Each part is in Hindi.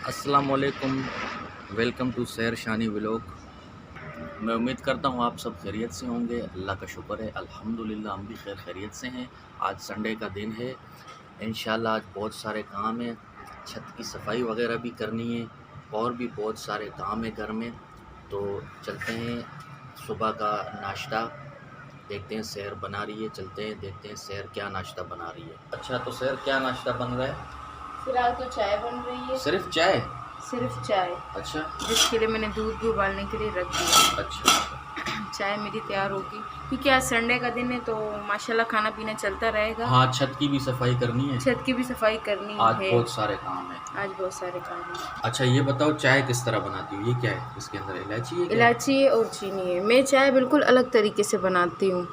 अस्सलामुअलैकुम, वेलकम टू सैर शानी व्लॉग। मैं उम्मीद करता हूँ आप सब खैरियत से होंगे। अल्लाह का शुक्र है, अल्हम्दुलिल्लाह हम भी खैरियत से हैं। आज संडे का दिन है, इंशाल्लाह आज बहुत सारे काम हैं। छत की सफाई वगैरह भी करनी है और भी बहुत सारे काम है घर में। तो चलते हैं, सुबह का नाश्ता देखते हैं। सैर बना रही है, चलते हैं देखते हैं सैर क्या नाश्ता बना रही है। अच्छा, तो सैर क्या नाश्ता बन रहा है? फिलहाल तो चाय बन रही है। सिर्फ चाय? सिर्फ चाय। अच्छा, जिसके लिए मैंने दूध भी उबालने के लिए रख दिया। अच्छा। चाय मेरी तैयार होगी क्योंकि आज संडे का दिन है, तो माशाल्लाह खाना पीना चलता रहेगा। हाँ, छत की भी सफाई करनी है। छत की भी सफाई करनी आज है। बहुत सारे काम है। आज बहुत सारे काम है। अच्छा, ये बताओ चाय किस तरह बनाती हो? ये क्या है? इसके अंदर इलायची है क्या? इलायची और चीनी है। मैं चाय बिल्कुल अलग तरीके से बनाती हूँ।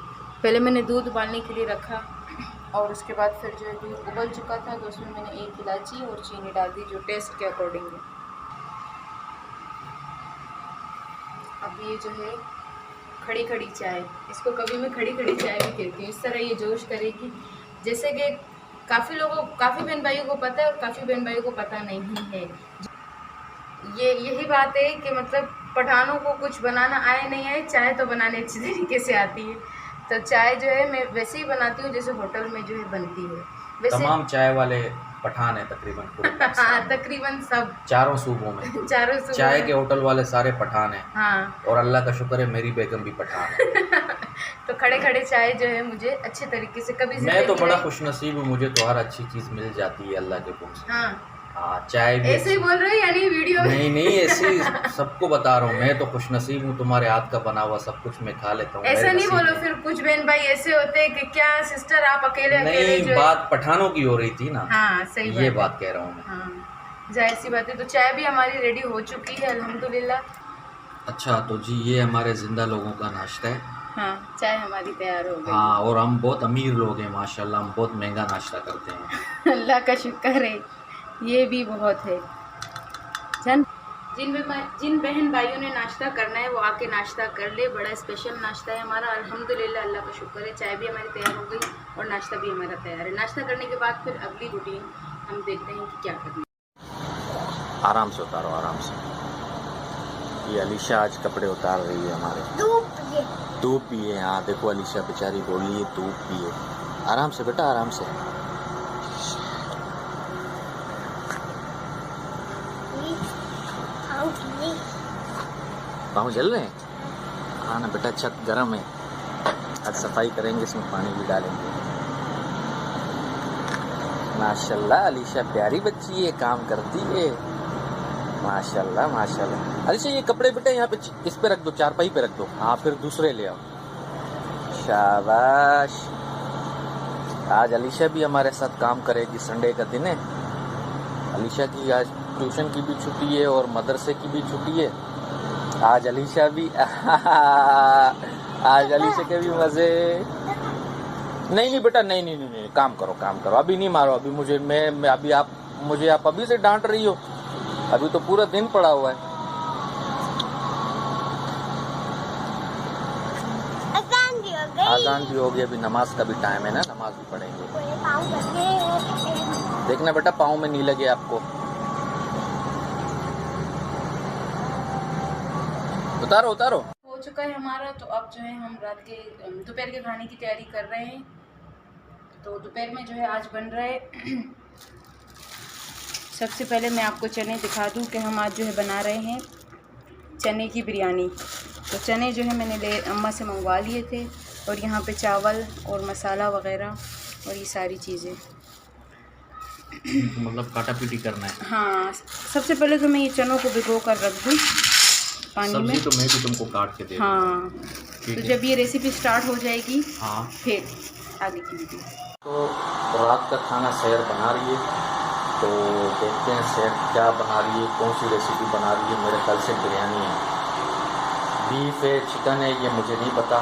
पहले मैंने दूध उबालने के लिए रखा और उसके बाद फिर जो है दूध उबल चुका था तो उसमें मैंने एक इलायची और चीनी डाल दी, जो टेस्ट के अकॉर्डिंग है। अब ये जो है खड़ी खड़ी चाय, इसको कभी मैं खड़ी खड़ी चाय भी कहती हूँ। इस तरह ये जोश करेगी जैसे कि काफ़ी बहन भाइयों को पता है और काफ़ी बहन भाइयों को पता नहीं है। यही बात है कि मतलब पठानों को कुछ बनाना आए नहीं आए, चाय तो बनाने अच्छी तरीके से आती है। तो चाय जो है मैं वैसे ही बनाती हूँ जैसे होटल में जो है बनती है वैसे। तमाम चाय वाले पठान है तकरीबन पूरे पाकिस्तान हाँ, में। तकरीबन सब चारों सूबों में चारों सूबों चाय में। के होटल वाले सारे पठान हैं। हाँ। और अल्लाह का शुक्र है मेरी बेगम भी पठान है। तो खड़े खड़े चाय जो है मुझे अच्छे तरीके से कभी मैं तो बड़ा खुशनसीब हूँ, मुझे तो हर अच्छी चीज़ मिल जाती है अल्लाह के हुक्म से। हाँ, हाँ, चाय भी ऐसे ही बोल रहे हो यानी वीडियो में? नहीं ऐसे ही सबको बता रहा हूँ। मैं तो खुशनसीब हूँ, तुम्हारे हाथ का बना हुआ सब कुछ मैं खा लेता हूँ। ऐसा नहीं बोलो, फिर कुछ बहन भाई ऐसे होते हैं कि क्या सिस्टर आप अकेले नहीं, जो बात पठानों की हो रही थी ना। हाँ, सही ये बात बात कह रहा हूँ मैं। हाँ, जाहिर सी बात है। तो चाय भी हमारी रेडी हो चुकी है अल्हम्दुलिल्लाह। अच्छा, तो जी ये हमारे जिंदा लोगों का नाश्ता है। हाँ, चाय हमारी तैयार हो गई। हाँ, और हम बहुत अमीर लोग हैं माशाल्लाह, हम बहुत महंगा नाश्ता करते हैं। अल्लाह का शुक्र है, ये भी बहुत है। जिन बहन भाइयों ने नाश्ता करना है वो आके नाश्ता कर ले। बड़ा स्पेशल नाश्ता है हमारा अल्हम्दुलिल्लाह, अल्लाह का शुक्र है। चाय भी हमारी तैयार हो गई और नाश्ता भी हमारा तैयार है। नाश्ता करने के बाद फिर अगली रूटीन हम देखते हैं कि क्या करना है। आराम से उतारो, आराम से। ये अलीशा आज कपड़े उतार रही है हमारे। धूप भी है। हाँ देखो, अलीशा बेचारी बोली है धूप भी है। आराम से बेटा, आराम से। पाँव जल रहे हैं? हाँ ना बेटा, छत गर्म है। आज सफाई करेंगे, इसमें पानी भी डालेंगे। माशाल्लाह अलीशा प्यारी बच्ची है, काम करती है। माशाल्लाह माशाल्लाह। अलीशा ये कपड़े बेटा यहाँ पे इस पे रख दो, चारपाई पे रख दो। हाँ, फिर दूसरे ले आओ। शाबाश। आज अलीशा भी हमारे साथ काम करेगी, संडे का दिन है। अलीशा की आज ट्यूशन की भी छुट्टी है और मदरसे की भी छुट्टी है। आज अलीशा भी आज अलीशा के भी मजे। नहीं बेटा, नहीं, काम करो। अभी नहीं मारो, अभी मैं अभी आप अभी से डांट रही हो। अभी तो पूरा दिन पड़ा हुआ है। आजान भी हो गई, अभी नमाज का भी टाइम है ना, नमाज भी पढ़ेंगे। देखना बेटा पाँव में नहीं लगे आपको। उतारो। हो चुका है हमारा। तो अब जो है हम रात के दोपहर के खाने की तैयारी कर रहे हैं। तो दोपहर में जो है आज बन रहा है सबसे पहले मैं आपको चने दिखा दूं कि हम आज जो है बना रहे हैं चने की बिरयानी। तो चने जो है मैंने अम्मा से मंगवा लिए थे और यहाँ पे चावल और मसाला वगैरह और ये सारी चीज़ें। मतलब काटा पीटी करना है। हाँ, सबसे पहले तो मैं ये चनों को भिगो कर रख दूँ पानी में। तो मैं भी तुमको काट के दे दूँगा। हाँ, तो जब ये रेसिपी स्टार्ट हो जाएगी हाँ फिर आगे की वीडियो। तो रात का खाना सैर बना रही है, तो देखते हैं सैर क्या बना रही है, कौन सी रेसिपी बना रही है। मेरे ख्याल से बिरयानी है, बीफ है, चिकन है, ये मुझे नहीं पता।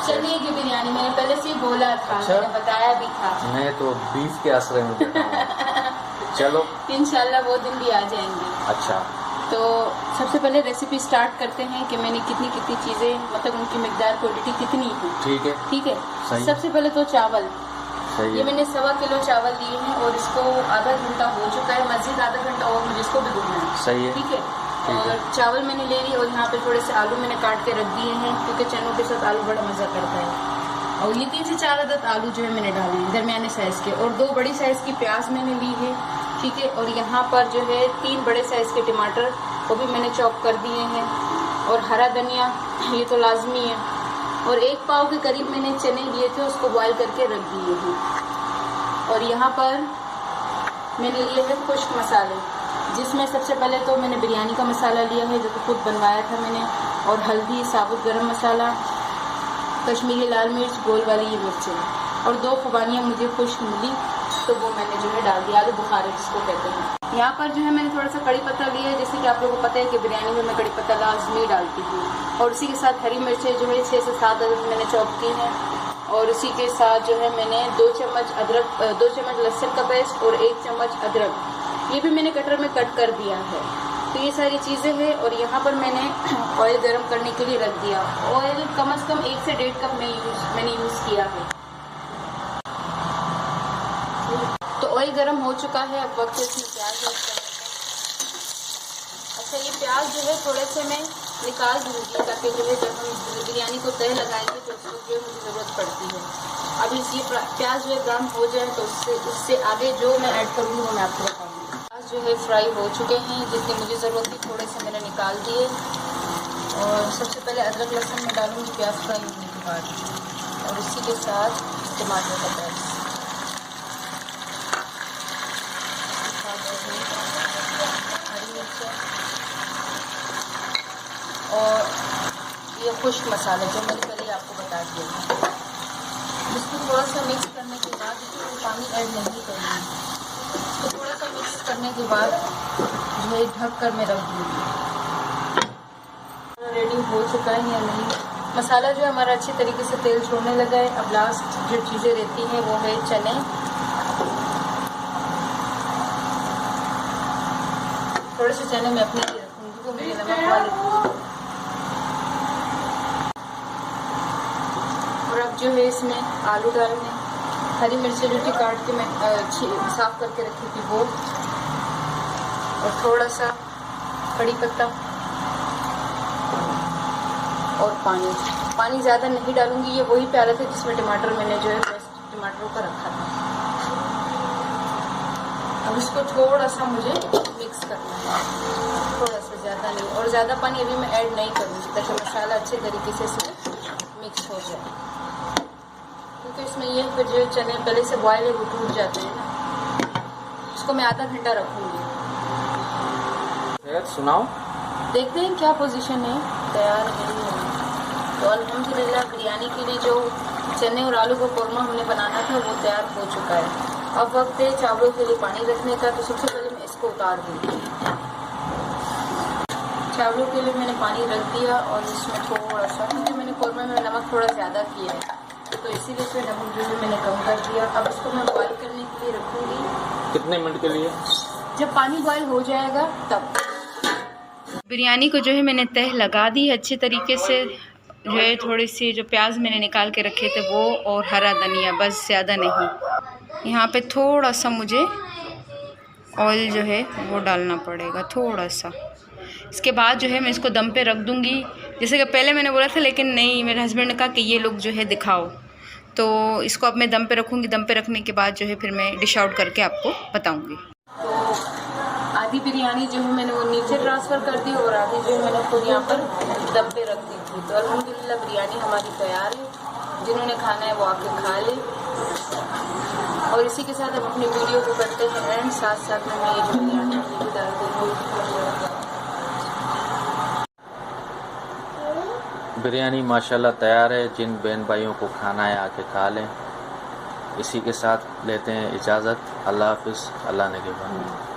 चने की बिरयानी मैंने पहले से ही बोला था। अच्छा? मैंने बताया भी था। मैं तो बीफ के आश्रय में बैठा हूँ। चलो इंशाल्लाह वो दिन भी आ जाएंगे। अच्छा, तो सबसे पहले रेसिपी स्टार्ट करते हैं कि मैंने कितनी चीज़ें, मतलब उनकी मिकदार क्वांटिटी कितनी है। ठीक है ठीक है। सही। सबसे पहले तो चावल सही ये है। मैंने 1.25 किलो चावल लिए हैं और इसको आधा घंटा हो चुका है, मस्जिद आधा घंटा और मुझे इसको भिगोना है। सही है। ठीक है। ठीक है। और चावल मैंने ले लिए और यहाँ पे थोड़े से आलू मैंने काट के रख दिए हैं, क्योंकि चनों के साथ आलू बड़ा मज़ा करता है। और ये 3 से 4 अदद आलू जो है मैंने डाले हैं दरमियाने साइज़ के, और 2 बड़ी साइज़ की प्याज मैंने ली है। ठीक है। और यहाँ पर जो है 3 बड़े साइज़ के टमाटर, वो भी मैंने चॉप कर दिए हैं। और हरा धनिया, ये तो लाजमी है। और 1 पाव के करीब मैंने चने लिए थे, उसको बॉयल करके रख दिए हैं। और यहाँ पर मैंने लिए हैं खुश्क मसाले, जिसमें सबसे पहले तो मैंने बिरयानी का मसाला लिया है जो कि खुद बनवाया था मैंने, और हल्दी, साबुत गरम मसाला, कश्मीरी लाल मिर्च, गोल वाली ये मिर्चें, और 2 खुबानियाँ मुझे खुश्क मिली तो वो मैंने जो है डाल दिया, आलू बुखारे जिसको कहते हैं। यहाँ पर जो है मैंने थोड़ा सा कड़ी पत्ता लिया है, जैसे कि आप लोगों को पता है कि बिरयानी में मैं कड़ी पत्ता लाजमी डालती हूँ। और उसी के साथ हरी मिर्चें जो है 6 से 7 अदद मैंने चॉप की हैं। और उसी के साथ जो है मैंने 2 चम्मच अदरक, 2 चम्मच लहसुन का पेस्ट और 1 चम्मच अदरक, ये भी मैंने कटर में कट कर दिया है। तो ये सारी चीज़ें हैं। और यहाँ पर मैंने ऑयल गर्म करने के लिए रख दिया। ऑयल कम से कम 1 से 1.5 कप मैंने यूज़ किया है। तो ऑयल गर्म हो चुका है, अब वक्त है इसमें प्याज ऐड करने का। अच्छा, ये प्याज जो है थोड़े से मैं निकाल दूँगी, ताकि जो है जब हम बिरयानी को तय लगाएंगे तो उसको जो मुझे ज़रूरत पड़ती है। अब ये प्याज जो है ब्राउन हो जाए तो उससे आगे जो मैं ऐड करूँगी वो मैं आपको बताऊँगी। प्याज जो है फ्राई हो चुके हैं, जितनी मुझे ज़रूरत थी थोड़े से मैंने निकाल दिए। और सबसे पहले अदरक लहसुन में डालूँगी प्याज फ्राई होने के बाद, और इसी के साथ टमाटर का पेस्ट, हरी मिर्च और ये खुश्क मसाले जो मैंने पहले आपको बता दिया था। इसको थोड़ा सा मिक्स करने के बाद इसमें पानी ऐड नहीं करूँगी, तो थोड़ा सा मिक्स करने के बाद जो है ढक कर मैं रख दूँगी। रेडी हो चुका है या नहीं, मसाला जो है हमारा अच्छी तरीके से तेल छोड़ने लगा है। अब लास्ट जो चीज़ें रहती हैं वो है चने। थोड़े से चने मैं अपने लिए रखूँगी, तो मेरे नमक वाले। और अब जो है इसमें आलू डालने, हरी मिर्ची जो थी काट के मैं साफ़ करके रखी थी वो, और थोड़ा सा कड़ी पत्ता और पानी ज़्यादा नहीं डालूँगी। ये वही प्याला था जिसमें टमाटर मैंने जो है पेस्ट टमाटरों का रखा था। अब इसको थोड़ा सा मुझे मिक्स करना है, थोड़ा सा, ज़्यादा नहीं। और ज़्यादा पानी अभी मैं ऐड नहीं करूँगी, ताकि मसाला अच्छे तरीके से इसमें मिक्स हो जाए, क्योंकि इसमें ये फिर जो चने पहले से बॉयल है वो टूट जाते हैं ना। इसको मैं आधा घंटा रखूँगी। सुनाओ, देखते हैं क्या पोजीशन है, तैयार नहीं है। तो अल्हम्दुलिल्लाह बिरयानी के लिए जो चने और आलू का कौरमा हमने बनाना था वो तैयार हो चुका है। अब वक्त है चावलों के लिए पानी रखने का, तो सबसे पहले मैं इसको उतार दूँगी। चावलों के लिए मैंने पानी रख दिया, और इसमें थोड़ा सा, क्योंकि मैंने कौरमा में नमक थोड़ा ज़्यादा किया है तो इसीलिए इसमें नमक जो है मैंने कम कर दिया। अब इसको मैं बॉयल करने के लिए रखूँगी। कितने मिनट के लिए? जब पानी बॉयल हो जाएगा तब। बिरयानी को जो है मैंने तह लगा दी अच्छे तरीके से। जो है थोड़ी सी जो प्याज मैंने निकाल के रखे थे वो, और हरा धनिया, बस, ज़्यादा नहीं। यहाँ पे थोड़ा सा मुझे ऑयल जो है वो डालना पड़ेगा, थोड़ा सा। इसके बाद जो है मैं इसको दम पे रख दूँगी, जैसे कि पहले मैंने बोला था, लेकिन नहीं, मेरे हस्बैंड ने कहा कि ये लोग जो है दिखाओ, तो इसको अब मैं दम पे रखूँगी। दम पे रखने के बाद जो है फिर मैं डिश आउट करके आपको बताऊँगी। तो आधी बिरयानी जो है मैंने वो नीचे ट्रांसफ़र कर दी, और आधी जो है मैंने खुद यहाँ पर दम पे रख दी थी। तो अल्हम्दुलिल्लाह बिरयानी हमारी तैयार है, जिन्होंने खाना है वो आके खा ले। और इसी के साथ हम अपनी वीडियो को करते हैं एंड, साथ साथ में मैं ये जो बिरयानी भी डाल दूँगी। बिरयानी माशाल्लाह तैयार है, जिन बहन भाइयों को खाना है आके खा लें। इसी के साथ लेते हैं इजाज़त। अल्लाह हाफ़िज़, अल्लाह ने के बाद।